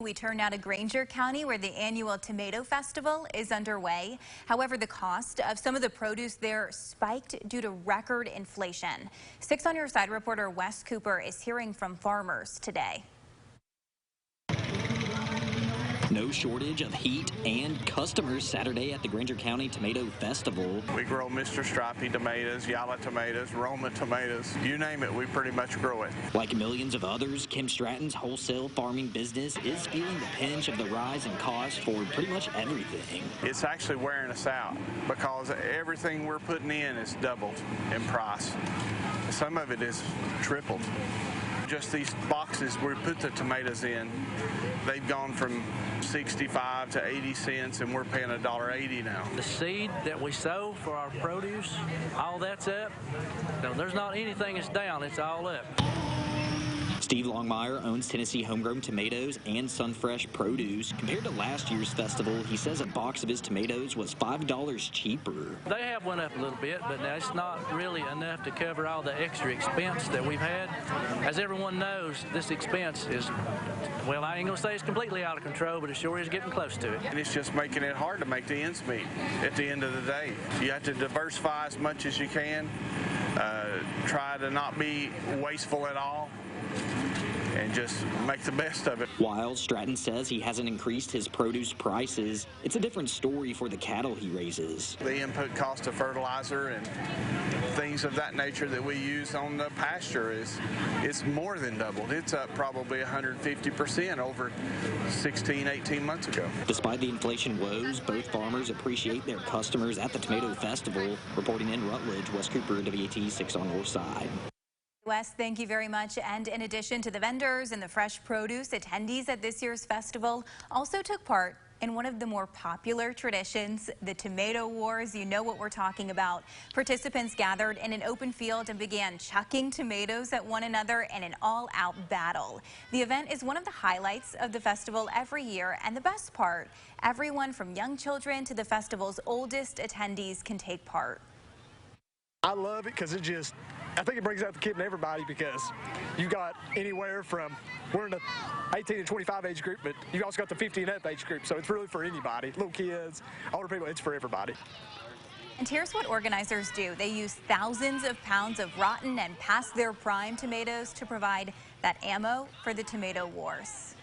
We turn now to Granger County, where the annual Tomato Festival is underway. However, the cost of some of the produce there spiked due to record inflation. 6 on Your Side reporter Wes Cooper is hearing from farmers today. No shortage of heat and customers Saturday at the Granger County Tomato Festival. We grow Mr. Stripey tomatoes, Yalla tomatoes, Roma tomatoes. You name it, we pretty much grow it. Like millions of others, Kim Stratton's wholesale farming business is feeling the pinch of the rise in cost for pretty much everything. It's actually wearing us out because everything we're putting in is doubled in price. Some of it is tripled. Just these boxes we put the tomatoes in, they've gone from 65 to 80 cents, and we're paying $1.80 now. The seed that we sow for our produce, all that's up. No, there's not anything that's down, it's all up. Steve Longmire owns Tennessee Homegrown Tomatoes and Sunfresh Produce. Compared to last year's festival, he says a box of his tomatoes was $5 cheaper. They have went up a little bit, but that's not really enough to cover all the extra expense that we've had. As everyone knows, this expense is, well, I ain't gonna say it's completely out of control, but it sure is getting close to it. And it's just making it hard to make the ends meet at the end of the day. You have to diversify as much as you can, try to not be wasteful at all, and just make the best of it. While Stratton says he hasn't increased his produce prices, it's a different story for the cattle he raises. The input cost of fertilizer and things of that nature that we use on the pasture is more than doubled. It's up probably 150% over 16, 18 months ago. Despite the inflation woes, both farmers appreciate their customers at the Tomato Festival. Reporting in Rutledge, Wes Cooper, WAT 6 on Your Side. Wes, thank you very much. And in addition to the vendors and the fresh produce, attendees at this year's festival also took part in one of the more popular traditions, the Tomato Wars. You know what we're talking about. Participants gathered in an open field and began chucking tomatoes at one another in an all-out battle. The event is one of the highlights of the festival every year, and the best part, everyone from young children to the festival's oldest attendees can take part. I love it because I think it brings out the kid in everybody, because you got anywhere from, we're in the 18 to 25 age group, but you also got the 50 and up age group, so it's really for anybody, little kids, older people, it's for everybody. And here's what organizers do. They use thousands of pounds of rotten and past their prime tomatoes to provide that ammo for the Tomato Wars.